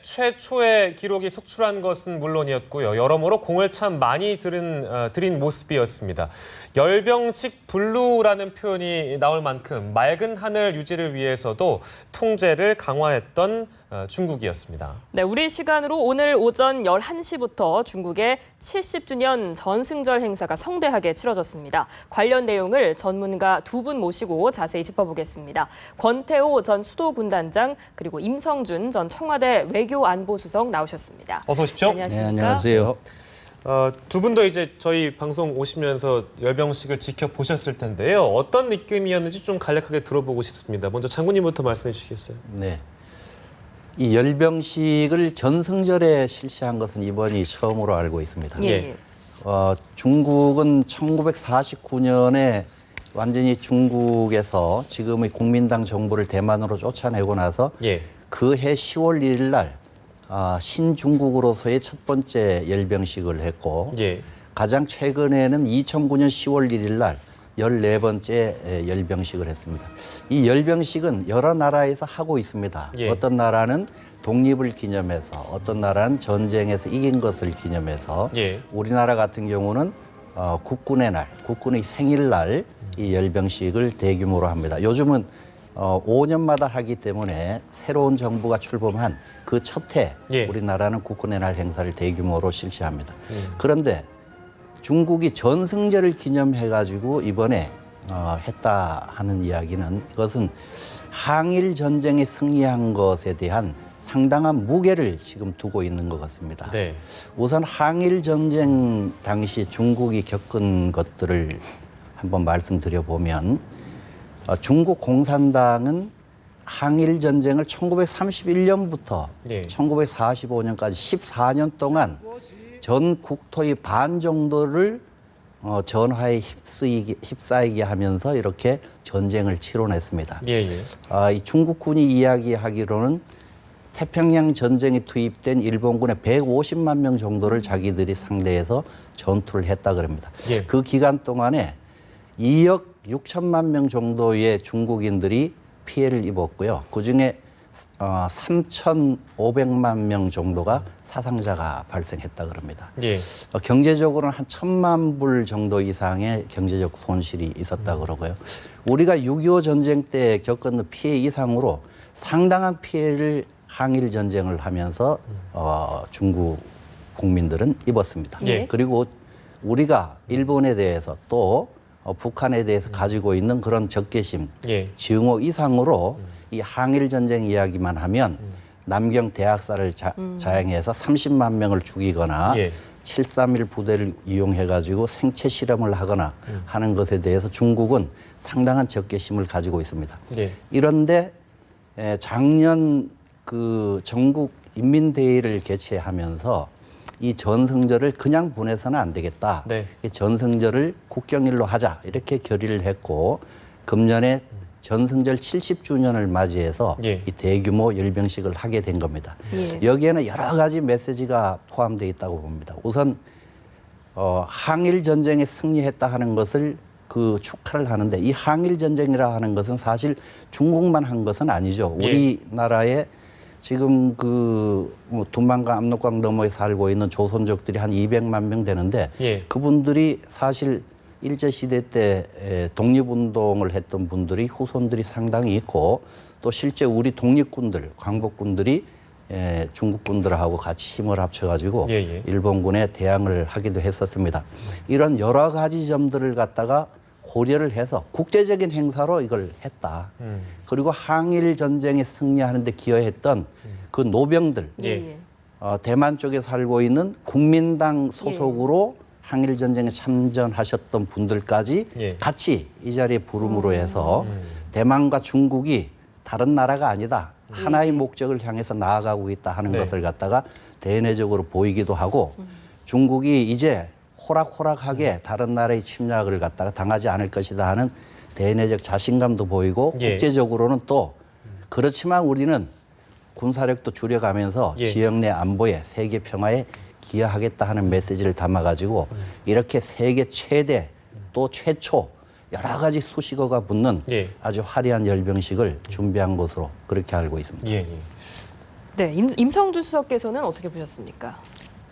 최초의 기록이 속출한 것은 물론이었고요. 여러모로 공을 참 많이 들인 모습이었습니다. 열병식 블루라는 표현이 나올 만큼 맑은 하늘 유지를 위해서도 통제를 강화했던 중국이었습니다. 네, 우리 시간으로 오늘 오전 11시부터 중국의 70주년 전승절 행사가 성대하게 치러졌습니다. 관련 내용을 전문가 두 분 모시고 자세히 짚어보겠습니다. 권태호 전 수도군단장 그리고 임성준 전 청와대 외교안보수석 나오셨습니다. 어서 오십시오. 안녕하십니까? 네, 안녕하세요. 두 분도 이제 저희 방송 오시면서 열병식을 지켜보셨을 텐데요. 어떤 느낌이었는지 좀 간략하게 들어보고 싶습니다. 먼저 장군님부터 말씀해 주시겠어요? 네. 이 열병식을 전승절에 실시한 것은 이번이 처음으로 알고 있습니다. 예. 중국은 1949년에 완전히 중국에서 지금의 국민당 정부를 대만으로 쫓아내고 나서 그 해 10월 1일 날 신중국으로서의 첫 번째 열병식을 했고 가장 최근에는 2009년 10월 1일 날 14번째 열병식을 했습니다. 이 열병식은 여러 나라에서 하고 있습니다. 어떤 나라는 독립을 기념해서, 어떤 나라는 전쟁에서 이긴 것을 기념해서, 우리나라 같은 경우는 국군의 날, 국군의 생일날 이 열병식을 대규모로 합니다. 요즘은 5년마다 하기 때문에 새로운 정부가 출범한 그 첫 해 우리나라는 국군의 날 행사를 대규모로 실시합니다. 그런데 중국이 전승절을 기념해가지고 이번에 했다 하는 이야기는 이것은 항일 전쟁에 승리한 것에 대한 상당한 무게를 지금 두고 있는 것 같습니다. 우선 항일 전쟁 당시 중국이 겪은 것들을 한번 말씀드려보면 중국 공산당은 항일 전쟁을 1931년부터 1945년까지 14년 동안 전 국토의 반 정도를 전화에 휩싸이게 하면서 이렇게 전쟁을 치러냈습니다. 이 중국군이 이야기하기로는 태평양 전쟁에 투입된 일본군의 150만 명 정도를 자기들이 상대해서 전투를 했다 그럽니다. 그 기간 동안에 2억 6천만 명 정도의 중국인들이 피해를 입었고요. 그중에 3,500만 명 정도가 사상자가 발생했다 그럽니다. 경제적으로는 한 1,000만 불 정도 이상의 경제적 손실이 있었다 그러고요. 우리가 6.25 전쟁 때 겪은 피해 이상으로 상당한 피해를 항일 전쟁을 하면서 중국 국민들은 입었습니다. 그리고 우리가 일본에 대해서 또 북한에 대해서 가지고 있는 그런 적개심, 증오 이상으로 이 항일 전쟁 이야기만 하면 남경 대학살을 자행해서 30만 명을 죽이거나 731 부대를 이용해가지고 생체 실험을 하거나 하는 것에 대해서 중국은 상당한 적개심을 가지고 있습니다. 이런데 작년 그 전국 인민대회를 개최하면서 이 전승절을 그냥 보내서는 안 되겠다. 이 전승절을 국경일로 하자 이렇게 결의를 했고 금년에 전승절 70주년을 맞이해서 이 대규모 열병식을 하게 된 겁니다. 여기에는 여러 가지 메시지가 포함되어 있다고 봅니다. 우선 항일 전쟁에 승리했다 하는 것을 그 축하를 하는데 이 항일 전쟁이라 하는 것은 사실 중국만 한 것은 아니죠. 우리나라에 지금 그 두만강 압록강 너머에 살고 있는 조선족들이 한 200만 명 되는데 그분들이 사실 일제시대 때 독립운동을 했던 분들이 후손들이 상당히 있고 또 실제 우리 독립군들, 광복군들이 중국군들하고 같이 힘을 합쳐가지고 일본군에 대항을 하기도 했었습니다. 이런 여러 가지 점들을 갖다가 고려를 해서 국제적인 행사로 이걸 했다. 그리고 항일 전쟁에 승리하는 데 기여했던 그 노병들, 대만 쪽에 살고 있는 국민당 소속으로 항일 전쟁에 참전하셨던 분들까지 같이 이 자리에 부름으로 해서 대만과 중국이 다른 나라가 아니다. 하나의 목적을 향해서 나아가고 있다 하는 것을 갖다가 대내적으로 보이기도 하고 중국이 이제 호락호락하게 다른 나라의 침략을 갖다가 당하지 않을 것이다 하는 대내적 자신감도 보이고 국제적으로는 또 그렇지만 우리는 군사력도 줄여가면서 지역 내 안보에 세계 평화에 기여하겠다 하는 메시지를 담아가지고 이렇게 세계 최대 또 최초 여러 가지 수식어가 붙는 아주 화려한 열병식을 준비한 것으로 그렇게 알고 있습니다. 네, 임성주 수석께서는 어떻게 보셨습니까?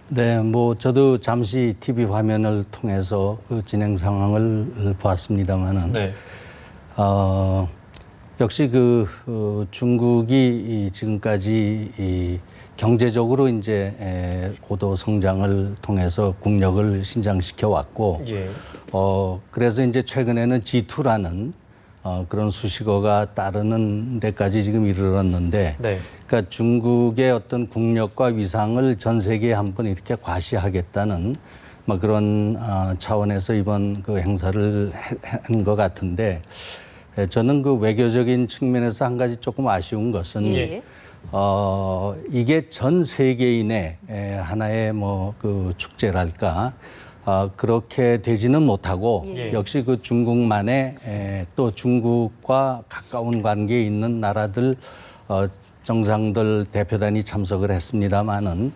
네, 뭐 저도 잠시 TV 화면을 통해서 그 진행 상황을 보았습니다만은 네. 역시 중국이 지금까지 이 경제적으로 이제 고도 성장을 통해서 국력을 신장시켜 왔고, 예. 그래서 이제 최근에는 G2라는 그런 수식어가 따르는 데까지 지금 이르렀는데, 네. 그러니까 중국의 어떤 국력과 위상을 전 세계에 한번 이렇게 과시하겠다는 뭐 그런 차원에서 이번 그 행사를 한 것 같은데, 저는 그 외교적인 측면에서 한 가지 조금 아쉬운 것은 예. 이게 전 세계인의 하나의 뭐 그 축제랄까 그렇게 되지는 못하고 예. 역시 그 중국만의 또 중국과 가까운 관계에 있는 나라들 정상들 대표단이 참석을 했습니다마는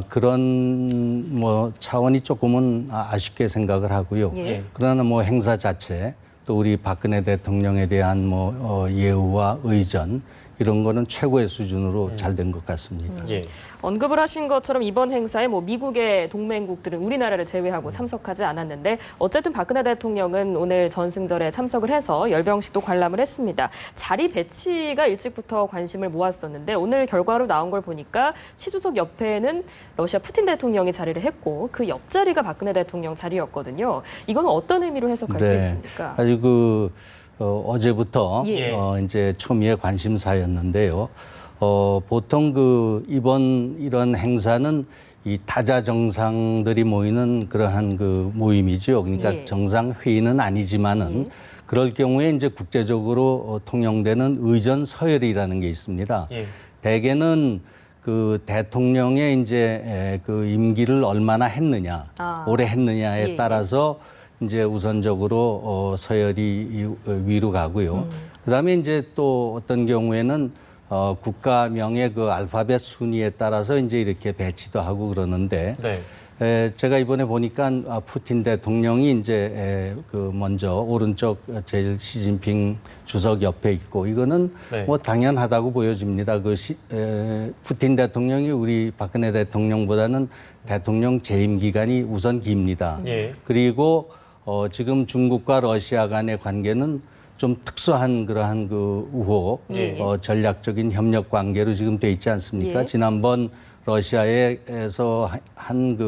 그런 뭐 차원이 조금은 아쉽게 생각을 하고요. 예. 그러나 뭐 행사 자체 또 우리 박근혜 대통령에 대한 뭐 예우와 의전 이런 거는 최고의 수준으로 잘 된 것 같습니다. 예. 언급을 하신 것처럼 이번 행사에 뭐 미국의 동맹국들은 우리나라를 제외하고 참석하지 않았는데 어쨌든 박근혜 대통령은 오늘 전승절에 참석을 해서 열병식도 관람을 했습니다. 자리 배치가 일찍부터 관심을 모았었는데 오늘 결과로 나온 걸 보니까 시 주석 옆에는 러시아 푸틴 대통령이 자리를 했고 그 옆자리가 박근혜 대통령 자리였거든요. 이건 어떤 의미로 해석할 수 있습니까? 아주 어제부터 예. 이제 초미의 관심사였는데요. 보통 이번 이런 행사는 이 타자 정상들이 모이는 그러한 그 모임이죠. 그러니까 예. 정상 회의는 아니지만은 그럴 경우에 이제 국제적으로 통용되는 의전 서열이라는 게 있습니다. 예. 대개는 그 대통령의 이제 그 임기를 얼마나 했느냐, 오래 했느냐에 예. 따라서 이제 우선적으로 서열이 위로 가고요. 그다음에 이제 또 어떤 경우에는 국가명의 그 알파벳 순위에 따라서 이제 이렇게 배치도 하고 그러는데 네. 제가 이번에 보니까 푸틴 대통령이 이제 그 먼저 오른쪽 제일 시진핑 주석 옆에 있고 이거는 네. 뭐 당연하다고 보여집니다. 푸틴 대통령이 우리 박근혜 대통령보다는 대통령 재임 기간이 우선 깁니다. 예. 그리고 지금 중국과 러시아 간의 관계는 좀 특수한 그러한 그 우호, 예. 전략적인 협력 관계로 지금 돼 있지 않습니까? 예. 지난번 러시아에서 한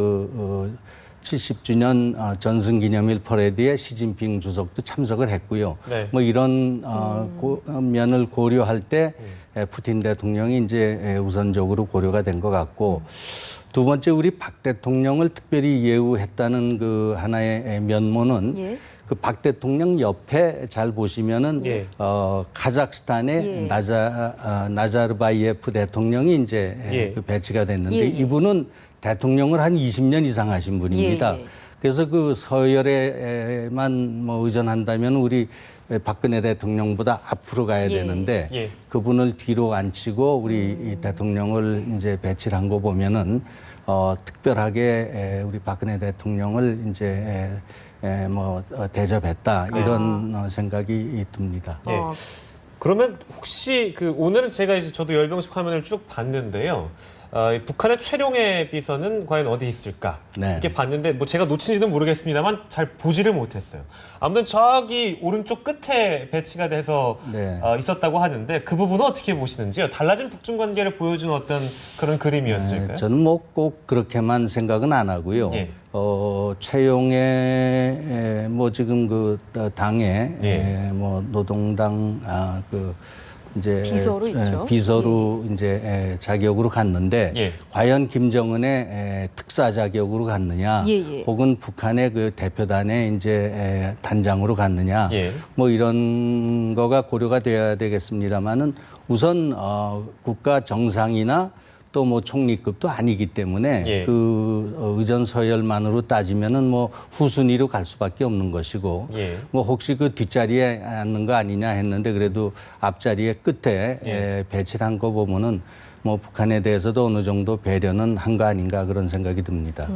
70주년 전승기념일 퍼레이드에 시진핑 주석도 참석을 했고요. 네. 뭐 이런 면을 고려할 때 푸틴 대통령이 이제 우선적으로 고려가 된 것 같고 두 번째 우리 박 대통령을 특별히 예우했다는 그 하나의 면모는 예. 그 박 대통령 옆에 잘 보시면은 예. 카자흐스탄의 예. 나자르바예프 대통령이 이제 예. 그 배치가 됐는데 예, 예. 이분은 대통령을 한 20년 이상 하신 분입니다. 예, 예. 그래서 그 서열에만 뭐 의존한다면 우리 박근혜 대통령보다 앞으로 가야 예. 되는데 예. 그분을 뒤로 앉히고 우리 이 대통령을 이제 배치를 한 거 보면은 특별하게 우리 박근혜 대통령을 이제 대접했다 이런 생각이 듭니다. 예. 그러면 혹시 오늘은 제가 이제 저도 열병식 화면을 쭉 봤는데요. 이 북한의 최룡해 비서는 과연 어디 있을까? 네. 이렇게 봤는데 뭐 제가 놓친지는 모르겠습니다만 잘 보지를 못했어요. 아무튼 저기 오른쪽 끝에 배치가 돼서 네. 있었다고 하는데 그 부분은 어떻게 보시는지요? 달라진 북중 관계를 보여준 어떤 그런 그림이었을까요? 저는 뭐 꼭 그렇게만 생각은 안 하고요. 예. 최용의 뭐 지금 그 당에 예. 뭐 노동당 이제 비서로 있죠. 비서로 이제 자격으로 갔는데 예. 과연 김정은의 특사 자격으로 갔느냐, 예, 예. 혹은 북한의 그 대표단의 이제 단장으로 갔느냐, 예. 뭐 이런 거가 고려가 돼야 되겠습니다만은 우선 국가 정상이나 또 뭐 총리급도 아니기 때문에 예. 그 의전 서열만으로 따지면은 뭐 후순위로 갈 수밖에 없는 것이고 예. 뭐 혹시 그 뒷자리에 앉는 거 아니냐 했는데 그래도 앞자리에 끝에 예. 배치를 한 거 보면은 뭐 북한에 대해서도 어느 정도 배려는 한 거 아닌가 그런 생각이 듭니다.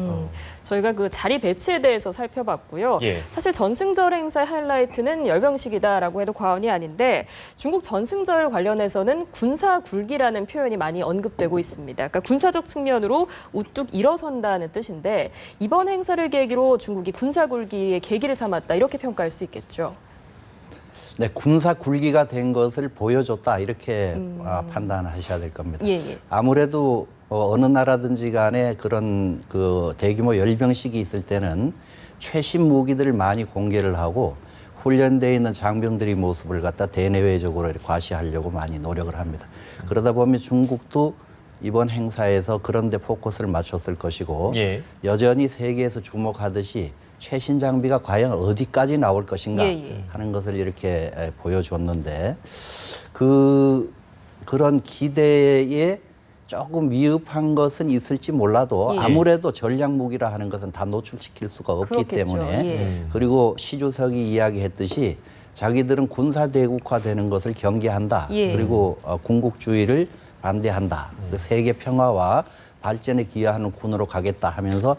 저희가 그 자리 배치에 대해서 살펴봤고요. 예. 사실 전승절 행사의 하이라이트는 열병식이다라고 해도 과언이 아닌데 중국 전승절 관련해서는 군사 굴기라는 표현이 많이 언급되고 있습니다. 그러니까 군사적 측면으로 우뚝 일어선다는 뜻인데 이번 행사를 계기로 중국이 군사 굴기의 계기를 삼았다 이렇게 평가할 수 있겠죠. 네, 군사 굴기가 된 것을 보여줬다 이렇게 판단하셔야 될 겁니다. 예, 예. 아무래도 어느 나라든지 간에 그런 그 대규모 열병식이 있을 때는 최신 무기들을 많이 공개를 하고 훈련되어 있는 장병들의 모습을 갖다 대내외적으로 과시하려고 많이 노력을 합니다. 그러다 보면 중국도 이번 행사에서 그런 데 포커스를 맞췄을 것이고 예. 여전히 세계에서 주목하듯이 최신 장비가 과연 어디까지 나올 것인가 예, 예. 하는 것을 이렇게 보여줬는데 그런 기대에 조금 미흡한 것은 있을지 몰라도 예. 아무래도 전략 무기라 하는 것은 다 노출시킬 수가 없기 그렇겠죠. 때문에 예. 그리고 시 주석이 이야기했듯이 자기들은 군사 대국화되는 것을 경계한다. 예. 그리고 궁극주의를 반대한다. 그 세계 평화와 발전에 기여하는 군으로 가겠다 하면서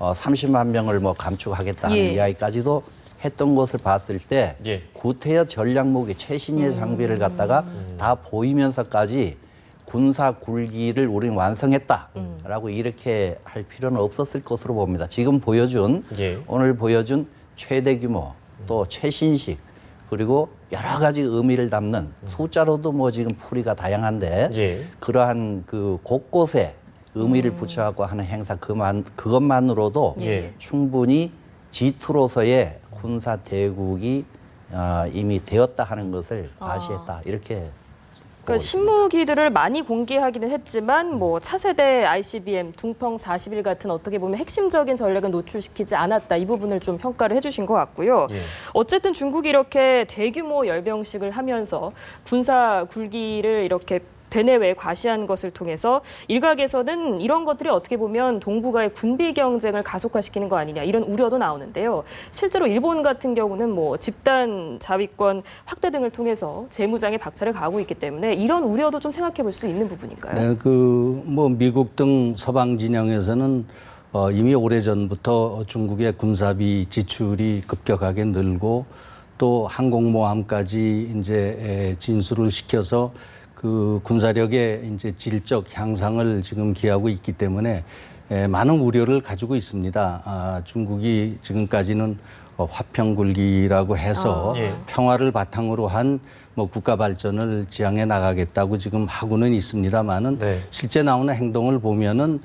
30만 명을 뭐 감축하겠다는 예. 이야기까지도 했던 것을 봤을 때 예. 구태여 전략 무기 최신의 장비를 갖다가 다 보이면서까지 군사 굴기를 우리는 완성했다라고 이렇게 할 필요는 없었을 것으로 봅니다. 지금 보여준 예. 오늘 보여준 최대 규모 또 최신식 그리고 여러 가지 의미를 담는 숫자로도 뭐 지금 풀이가 다양한데 예. 그러한 그 곳곳에 의미를 붙여갖고 하는 행사 그것만으로도 예. 충분히 G2로서의 군사 대국이 이미 되었다 하는 것을 과시했다 이렇게. 그러니까 신무기들을 많이 공개하기는 했지만 뭐 차세대 ICBM, 둥펑 41 같은 어떻게 보면 핵심적인 전략은 노출시키지 않았다. 이 부분을 좀 평가를 해주신 것 같고요. 예. 어쨌든 중국이 이렇게 대규모 열병식을 하면서 군사 굴기를 이렇게 대내외에 과시한 것을 통해서 일각에서는 이런 것들이 어떻게 보면 동북아의 군비 경쟁을 가속화시키는 거 아니냐 이런 우려도 나오는데요. 실제로 일본 같은 경우는 뭐 집단 자위권 확대 등을 통해서 재무장에 박차를 가하고 있기 때문에 이런 우려도 좀 생각해 볼 수 있는 부분일까요? 네, 그 뭐 미국 등 서방 진영에서는 이미 오래전부터 중국의 군사비 지출이 급격하게 늘고 또 항공모함까지 이제 진수를 시켜서 그 군사력의 이제 질적 향상을 지금 기하고 있기 때문에 많은 우려를 가지고 있습니다. 중국이 지금까지는 화평굴기라고 해서 예. 평화를 바탕으로 한 뭐 국가 발전을 지향해 나가겠다고 지금 하고는 있습니다만은 네. 실제 나오는 행동을 보면은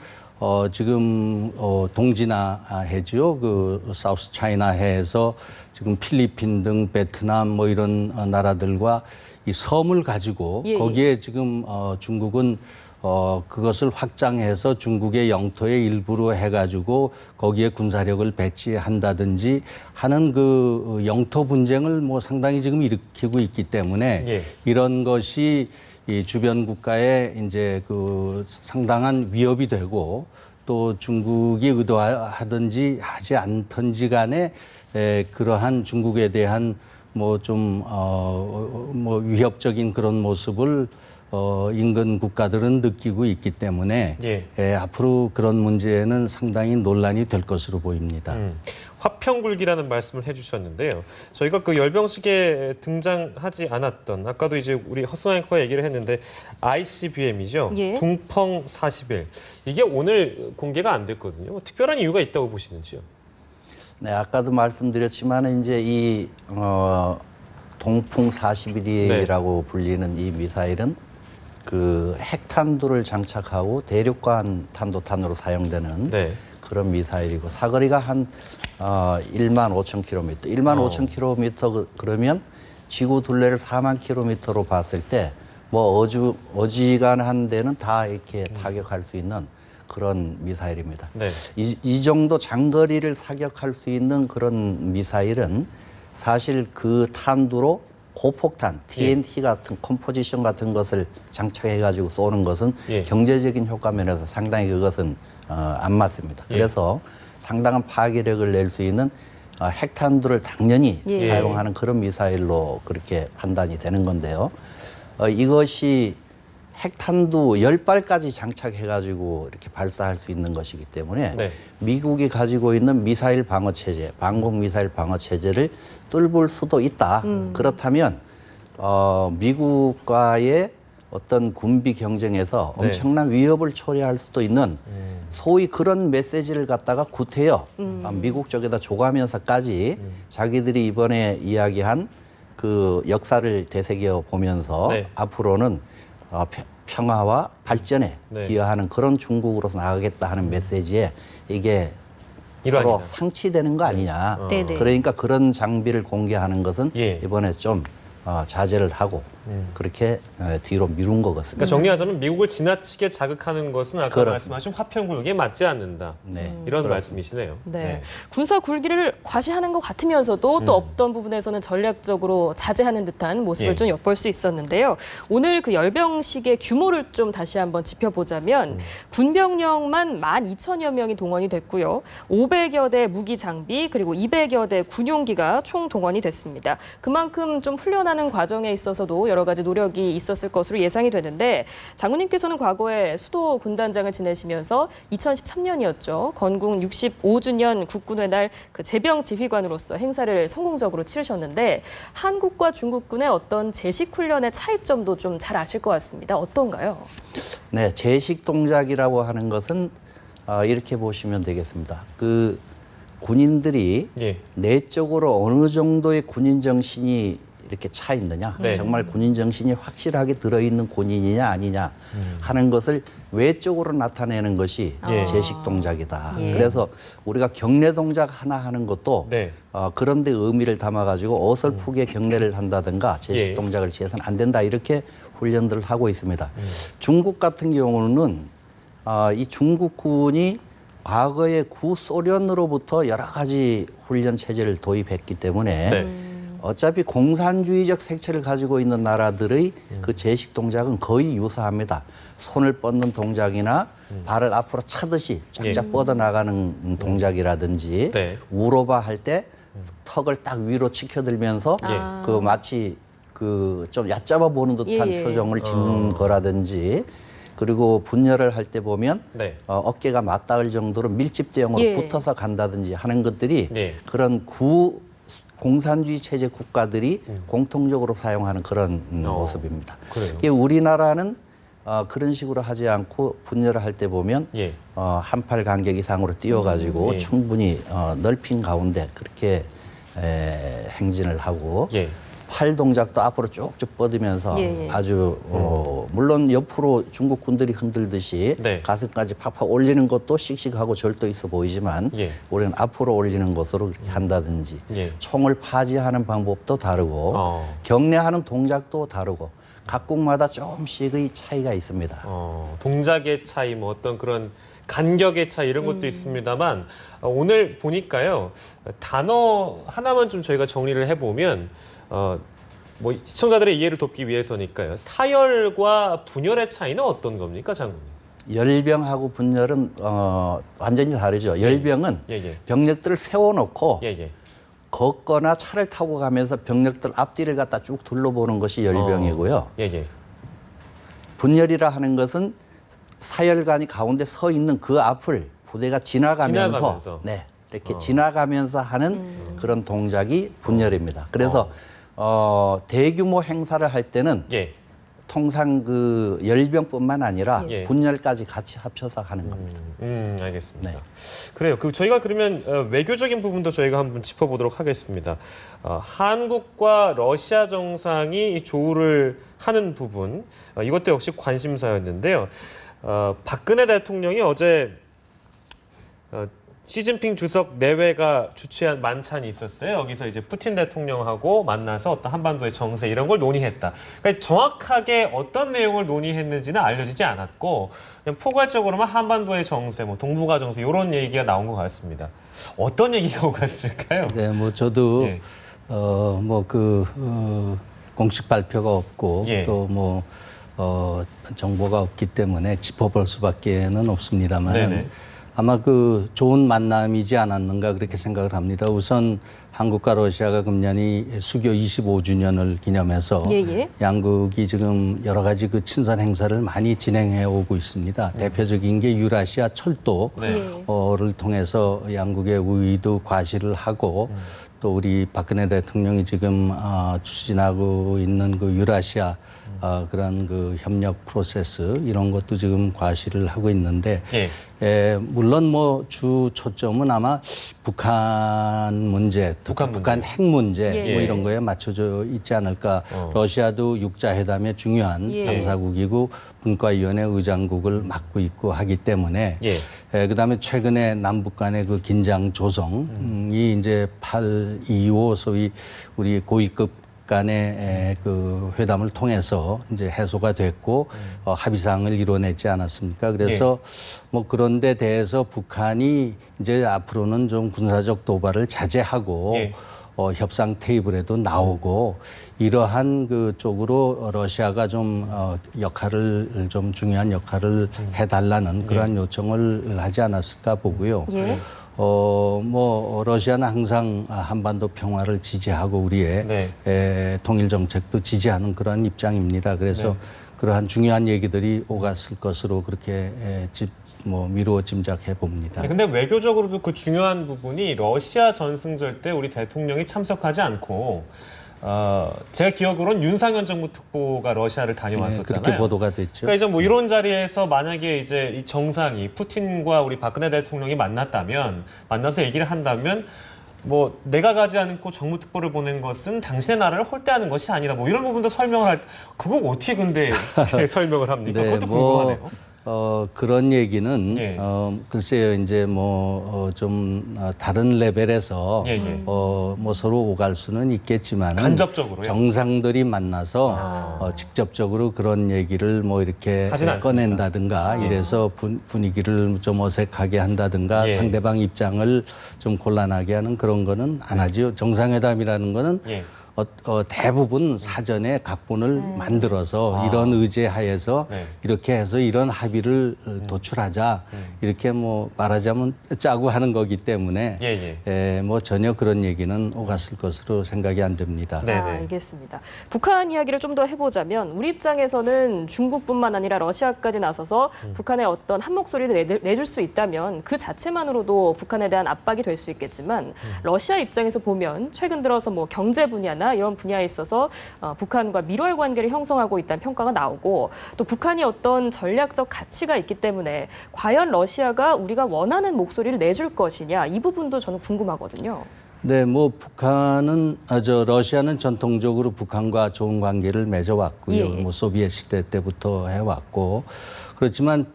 지금 동진아 해죠. 그 사우스 차이나 해에서 지금 필리핀 등 베트남 뭐 이런 나라들과 이 섬을 가지고 예, 예. 거기에 지금 중국은 그것을 확장해서 중국의 영토의 일부로 해가지고 거기에 군사력을 배치한다든지 하는 그 영토 분쟁을 뭐 상당히 지금 일으키고 있기 때문에 예. 이런 것이 이 주변 국가에 이제 그 상당한 위협이 되고 또 중국이 의도하든지 하지 않든지 간에 그러한 중국에 대한 뭐 좀 뭐 위협적인 그런 모습을 인근 국가들은 느끼고 있기 때문에 예. 앞으로 그런 문제는 상당히 논란이 될 것으로 보입니다. 화평굴기라는 말씀을 해주셨는데요. 저희가 그 열병식에 등장하지 않았던 아까도 이제 우리 허승 앵커가 얘기를 했는데 ICBM이죠. 예. 둥펑 41 이게 오늘 공개가 안 됐거든요. 뭐 특별한 이유가 있다고 보시는지요? 네, 아까도 말씀드렸지만 이제 이 동풍 41이라고 불리는 이 미사일은 그 핵탄두를 장착하고 대륙간 탄도탄으로 사용되는 네. 그런 미사일이고 사거리가 한 1만 5천 킬로미터. 1만 5천 킬로미터 그러면 지구 둘레를 4만 킬로미터로 봤을 때 뭐 어지간한 데는 다 이렇게 타격할 수 있는 그런 미사일입니다. 네. 이 정도 장거리를 사격할 수 있는 그런 미사일은 사실 그 탄두로 고폭탄, TNT 같은 컴포지션 같은 것을 장착해가지고 쏘는 것은 예. 경제적인 효과 면에서 상당히 그것은 안 맞습니다. 예. 그래서 상당한 파괴력을 낼 수 있는 핵탄두를 당연히 예. 사용하는 그런 미사일로 그렇게 판단이 되는 건데요. 이것이 핵탄두 10발까지 장착해가지고 이렇게 발사할 수 있는 것이기 때문에 네. 미국이 가지고 있는 미사일 방어 체제, 방공 미사일 방어 체제를 뚫을 수도 있다. 그렇다면 미국과의 어떤 군비 경쟁에서 네. 엄청난 위협을 초래할 수도 있는 소위 그런 메시지를 갖다가 구태여 미국 쪽에다 줘가면서까지 자기들이 이번에 이야기한 그 역사를 되새겨 보면서 네. 앞으로는 평화와 발전에 네. 기여하는 그런 중국으로서 나가겠다 하는 메시지에 이게 일환이다. 서로 상치되는 거 아니냐. 네네. 그러니까 그런 장비를 공개하는 것은 예. 이번에 좀 자제를 하고 그렇게 뒤로 미룬 것 같습니다. 그러니까 정리하자면 미국을 지나치게 자극하는 것은 아까 그렇습니다. 말씀하신 화평 굴기에 맞지 않는다. 네. 이런 그렇습니다. 말씀이시네요. 네. 군사 굴기를 과시하는 것 같으면서도 또 없던 부분에서는 전략적으로 자제하는 듯한 모습을 예. 좀 엿볼 수 있었는데요. 오늘 그 열병식의 규모를 좀 다시 한번 짚어보자면 군병력만 12,000여 명이 동원이 됐고요. 500여 대 무기 장비 그리고 200여 대 군용기가 총 동원이 됐습니다. 그만큼 좀 훈련하는 과정에 있어서도 여러 가지 노력이 있었을 것으로 예상이 되는데 장군님께서는 과거에 수도 군단장을 지내시면서 2013년이었죠. 건국 65주년 국군의 날 그 제병 지휘관으로서 행사를 성공적으로 치르셨는데 한국과 중국군의 어떤 제식 훈련의 차이점도 좀 잘 아실 것 같습니다. 어떤가요? 네, 제식 동작이라고 하는 것은 이렇게 보시면 되겠습니다. 그 군인들이 예. 내적으로 어느 정도의 군인 정신이 이렇게 차 있느냐, 네. 정말 군인 정신이 확실하게 들어있는 군인이냐 아니냐 하는 것을 외적으로 나타내는 것이 예. 제식 동작이다. 예. 그래서 우리가 경례 동작 하나 하는 것도 네. 그런 데 의미를 담아가지고 어설프게 경례를 한다든가 제식 예. 동작을 취해서는 안 된다 이렇게 훈련들을 하고 있습니다. 중국 같은 경우는 이 중국군이 과거에 구소련으로부터 여러 가지 훈련 체제를 도입했기 때문에 네. 어차피 공산주의적 색채를 가지고 있는 나라들의 그 제식 동작은 거의 유사합니다. 손을 뻗는 동작이나 발을 앞으로 차듯이 쫙쫙 뻗어나가는 동작이라든지 네. 우로바 할 때 턱을 딱 위로 치켜들면서 예. 그 마치 그 좀 얕잡아 보는 듯한 예, 예. 표정을 짓는 거라든지 그리고 분열을 할 때 보면 네. 어깨가 맞닿을 정도로 밀집대형으로 예. 붙어서 간다든지 하는 것들이 네. 그런 공산주의 체제 국가들이 공통적으로 사용하는 그런 모습입니다. 그래요. 이게 우리나라는 그런 식으로 하지 않고 분열을 할 때 보면 예. 한 팔 간격 이상으로 뛰어가지고 예. 충분히 넓힌 가운데 그렇게 행진을 하고 예. 팔 동작도 앞으로 쭉쭉 뻗으면서 예, 예. 아주 물론 옆으로 중국 군들이 흔들듯이 네. 가슴까지 팍팍 올리는 것도 씩씩하고 절도 있어 보이지만 예. 우리는 앞으로 올리는 것으로 그렇게 한다든지 예. 총을 파지하는 방법도 다르고 경례하는 동작도 다르고 각국마다 조금씩의 차이가 있습니다. 동작의 차이, 뭐 어떤 그런 간격의 차이 이런 것도 있습니다만 오늘 보니까요 단어 하나만 좀 저희가 정리를 해보면 뭐 시청자들의 이해를 돕기 위해서니까요 사열과 분열의 차이는 어떤 겁니까, 장군님? 열병하고 분열은 완전히 다르죠. 열병은 예. 병력들을 세워놓고 예. 걷거나 차를 타고 가면서 병력들 앞뒤를 갖다 쭉 둘러보는 것이 열병이고요. 예. 분열이라 하는 것은 사열관이 가운데 서 있는 그 앞을 부대가 지나가면서. 네, 이렇게 지나가면서 하는 그런 동작이 분열입니다. 그래서 대규모 행사를 할 때는 예. 통상 그 열병뿐만 아니라 예. 분열까지 같이 합쳐서 하는 겁니다. 알겠습니다. 네. 그래요. 저희가 그러면 외교적인 부분도 저희가 한번 짚어보도록 하겠습니다. 한국과 러시아 정상이 조우를 하는 부분, 이것도 역시 관심사였는데요. 박근혜 대통령이 어제 시진핑 주석 내외가 주최한 만찬이 있었어요. 여기서 이제 푸틴 대통령하고 만나서 어떤 한반도의 정세 이런 걸 논의했다. 그러니까 정확하게 어떤 내용을 논의했는지는 알려지지 않았고 그냥 포괄적으로만 한반도의 정세, 뭐 동북아 정세 이런 얘기가 나온 것 같습니다. 어떤 얘기가 오갔을까요? 네, 뭐 저도 예. 공식 발표가 없고 예. 또 뭐 정보가 없기 때문에 짚어볼 수밖에는 없습니다만 네네. 아마 그 좋은 만남이지 않았는가 그렇게 생각을 합니다. 우선 한국과 러시아가 금년이 수교 25주년을 기념해서 양국이 지금 여러 가지 그 친선 행사를 많이 진행해 오고 있습니다. 대표적인 게 유라시아 철도를 통해서 양국의 우위도 과시를 하고 또 우리 박근혜 대통령이 지금 추진하고 있는 그 유라시아 그런 그 협력 프로세스 이런 것도 지금 과시를 하고 있는데 물론 뭐 주 초점은 아마 북한 문제, 북한 핵 문제 뭐 이런 거에 맞춰져 있지 않을까. 러시아도 육자회담의 중요한 당사국이고 분과위원회 의장국을 맡고 있고 하기 때문에 그다음에 최근에 남북 간의 그 긴장 조성이 이제 8.25 소위 우리 고위급 간의 그 회담을 통해서 이제 해소가 됐고 합의사항을 이뤄냈지 않았습니까? 그래서 뭐 그런 데 대해서 북한이 이제 앞으로는 좀 군사적 도발을 자제하고 협상 테이블에도 나오고 이러한 그 쪽으로 러시아가 좀 역할을 좀 중요한 역할을 해달라는 그러한 요청을 하지 않았을까 보고요. 뭐 러시아는 항상 한반도 평화를 지지하고 우리의 통일 정책도 지지하는 그런 입장입니다. 그래서 그러한 중요한 얘기들이 오갔을 것으로 그렇게 미루어 짐작해 봅니다. 근데 외교적으로도 그 중요한 부분이 러시아 전승절 때 우리 대통령이 참석하지 않고 제가 기억으로는 윤상현 정부 특보가 러시아를 다녀왔었잖아요. 그렇게 보도가 됐죠. 그러니까 이제 뭐 이런 자리에서 만약에 이제 이 정상이 푸틴과 우리 박근혜 대통령이 만나서 얘기를 한다면 뭐 내가 가지 않고 정부 특보를 보낸 것은 당신의 나라를 홀대하는 것이 아니다. 뭐 이런 부분도 설명을 할 때 그거 어떻게 근데 설명을 합니까? 그것도 궁금하네요. 그런 얘기는 글쎄요 이제 좀 다른 레벨에서 뭐 서로 오갈 수는 있겠지만은 간접적으로요? 정상들이 만나서 직접적으로 그런 얘기를 뭐 이렇게 꺼낸다든가 이래서 분위기를 좀 어색하게 한다든가 상대방 입장을 좀 곤란하게 하는 그런 거는 안 하죠. 정상회담이라는 거는 대부분 사전에 각본을 만들어서 이런 의제하에서 이렇게 해서 이런 합의를 도출하자 이렇게 뭐 말하자면 짜고 하는 거기 때문에 뭐 전혀 그런 얘기는 오갔을 것으로 생각이 안 됩니다. 알겠습니다. 북한 이야기를 좀 더 해보자면 우리 입장에서는 중국뿐만 아니라 러시아까지 나서서 북한의 어떤 한 목소리를 내줄 수 있다면 그 자체만으로도 북한에 대한 압박이 될 수 있겠지만 러시아 입장에서 보면 최근 들어서 뭐 경제 분야나 이런 분야에 있어서 북한과 밀월 관계를 형성하고 있다는 평가가 나오고 또 북한이 어떤 전략적 가치가 있기 때문에 과연 러시아가 우리가 원하는 목소리를 내줄 것이냐 이 부분도 저는 궁금하거든요. 네, 뭐 북한은 러시아는 전통적으로 북한과 좋은 관계를 맺어왔고요. 뭐 소비에트 시대 때부터 해왔고 그렇지만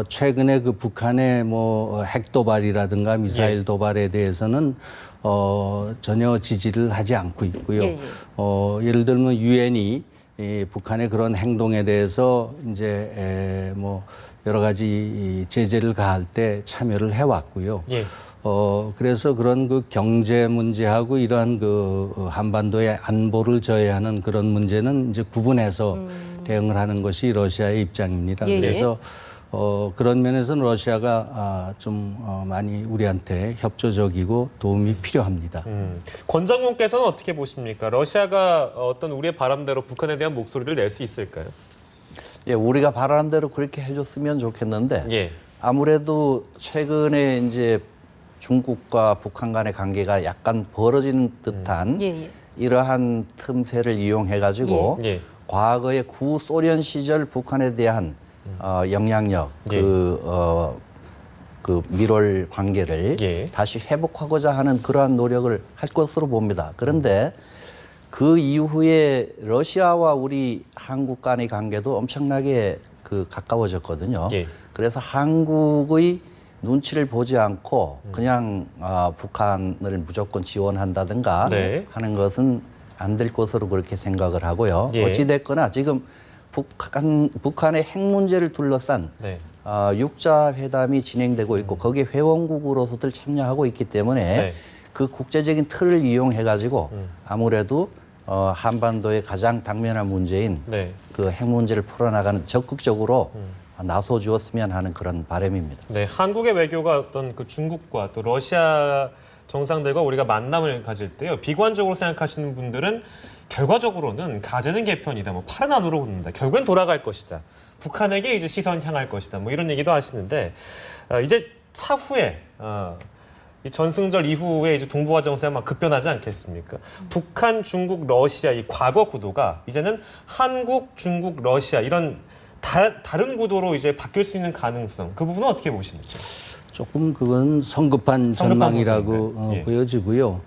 최근에 그 북한의 뭐 핵 도발이라든가 미사일 도발에 대해서는 전혀 지지를 하지 않고 있고요. 예를 들면 유엔이 북한의 그런 행동에 대해서 이제 뭐 여러 가지 제재를 가할 때 참여를 해왔고요. 그래서 그런 그 경제 문제하고 이러한 그 한반도의 안보를 저해하는 그런 문제는 이제 구분해서 대응을 하는 것이 러시아의 입장입니다. 그래서 그런 면에서는 러시아가 좀 많이 우리한테 협조적이고 도움이 필요합니다. 권장군께서는 어떻게 보십니까? 러시아가 어떤 우리의 바람대로 북한에 대한 목소리를 낼 수 있을까요? 우리가 바라는 대로 그렇게 해줬으면 좋겠는데 아무래도 최근에 이제 중국과 북한 간의 관계가 약간 벌어지는 듯한 이러한 틈새를 이용해가지고 과거의 구소련 시절 북한에 대한 영향력, 그 밀월 관계를 다시 회복하고자 하는 그러한 노력을 할 것으로 봅니다. 그런데 그 이후에 러시아와 우리 한국 간의 관계도 엄청나게 가까워졌거든요. 그래서 한국의 눈치를 보지 않고 그냥 북한을 무조건 지원한다든가 하는 것은 안 될 것으로 그렇게 생각을 하고요. 어찌됐거나 지금 북한의 핵 문제를 둘러싼 육자 회담이 진행되고 있고 거기에 회원국으로서들 참여하고 있기 때문에 그 국제적인 틀을 이용해 가지고 아무래도 한반도의 가장 당면한 문제인 그 핵 문제를 풀어나가는 적극적으로 나서 주었으면 하는 그런 바람입니다. 네, 한국의 외교가 어떤 그 중국과 또 러시아 정상들과 우리가 만남을 가질 때요. 비관적으로 생각하시는 분들은 결과적으로는 가재는 개편이다, 뭐 파란 안으로 붙는다, 결국엔 돌아갈 것이다, 북한에게 이제 시선 향할 것이다, 뭐 이런 얘기도 하시는데 이제 차후에 이 전승절 이후에 이제 동북아 정세가 막 급변하지 않겠습니까? 북한, 중국, 러시아 이 과거 구도가 이제는 한국, 중국, 러시아 이런 다른 구도로 이제 바뀔 수 있는 가능성, 그 부분은 어떻게 보시는지? 조금 그건 성급한 전망이라고 예. 보여지고요.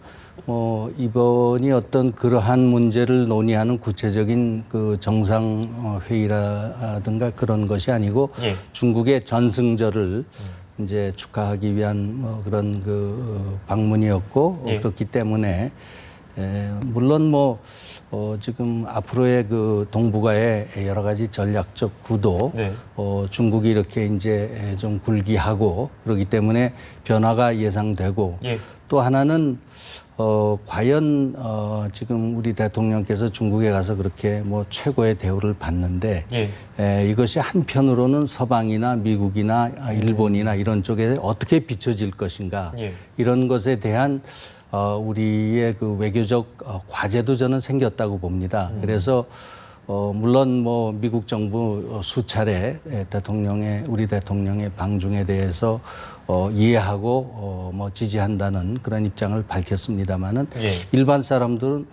이번이 어떤 그러한 문제를 논의하는 구체적인 그 정상회의라든가 그런 것이 아니고 예. 중국의 전승절을 이제 축하하기 위한 그런 그 방문이었고 예. 그렇기 때문에 물론 지금 앞으로의 그 동북아의 여러 가지 전략적 구도, 네. 중국이 이렇게 이제 좀 굴기하고 그렇기 때문에 변화가 예상되고 예. 또 하나는 과연 지금 우리 대통령께서 중국에 가서 그렇게 뭐 최고의 대우를 받는데 이것이 한편으로는 서방이나 미국이나 일본이나 이런 쪽에 어떻게 비춰질 것인가 이런 것에 대한 우리의 그 외교적 과제도 저는 생겼다고 봅니다. 그래서 물론 뭐 미국 정부 수차례 우리 대통령의 방중에 대해서 이해하고 뭐 지지한다는 그런 입장을 밝혔습니다마는 일반 사람들은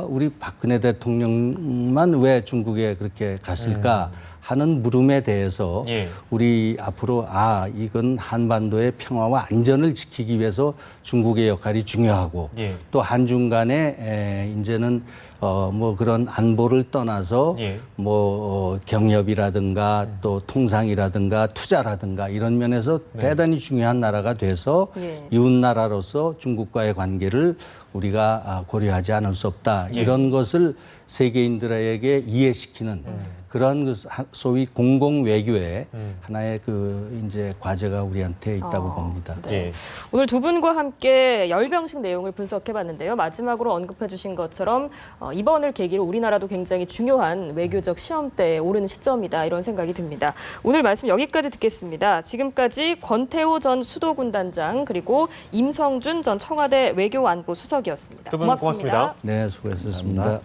우리 박근혜 대통령만 왜 중국에 그렇게 갔을까 하는 물음에 대해서 우리 앞으로 이건 한반도의 평화와 안전을 지키기 위해서 중국의 역할이 중요하고 또 한중 간에 이제는 뭐 그런 안보를 떠나서 뭐 경협이라든가 또 통상이라든가 투자라든가 이런 면에서 대단히 중요한 나라가 돼서 이웃 나라로서 중국과의 관계를 우리가 고려하지 않을 수 없다. 이런 것을 세계인들에게 이해시키는 그런 그 소위 공공 외교의 하나의 그 이제 과제가 우리한테 있다고 봅니다. 네. 오늘 두 분과 함께 열병식 내용을 분석해봤는데요. 마지막으로 언급해주신 것처럼 이번을 계기로 우리나라도 굉장히 중요한 외교적 시험대에 오르는 시점이다 이런 생각이 듭니다. 오늘 말씀 여기까지 듣겠습니다. 지금까지 권태호 전 수도군단장 그리고 임성준 전 청와대 외교안보수석이었습니다. 두 분 고맙습니다. 고맙습니다. 네, 수고하셨습니다.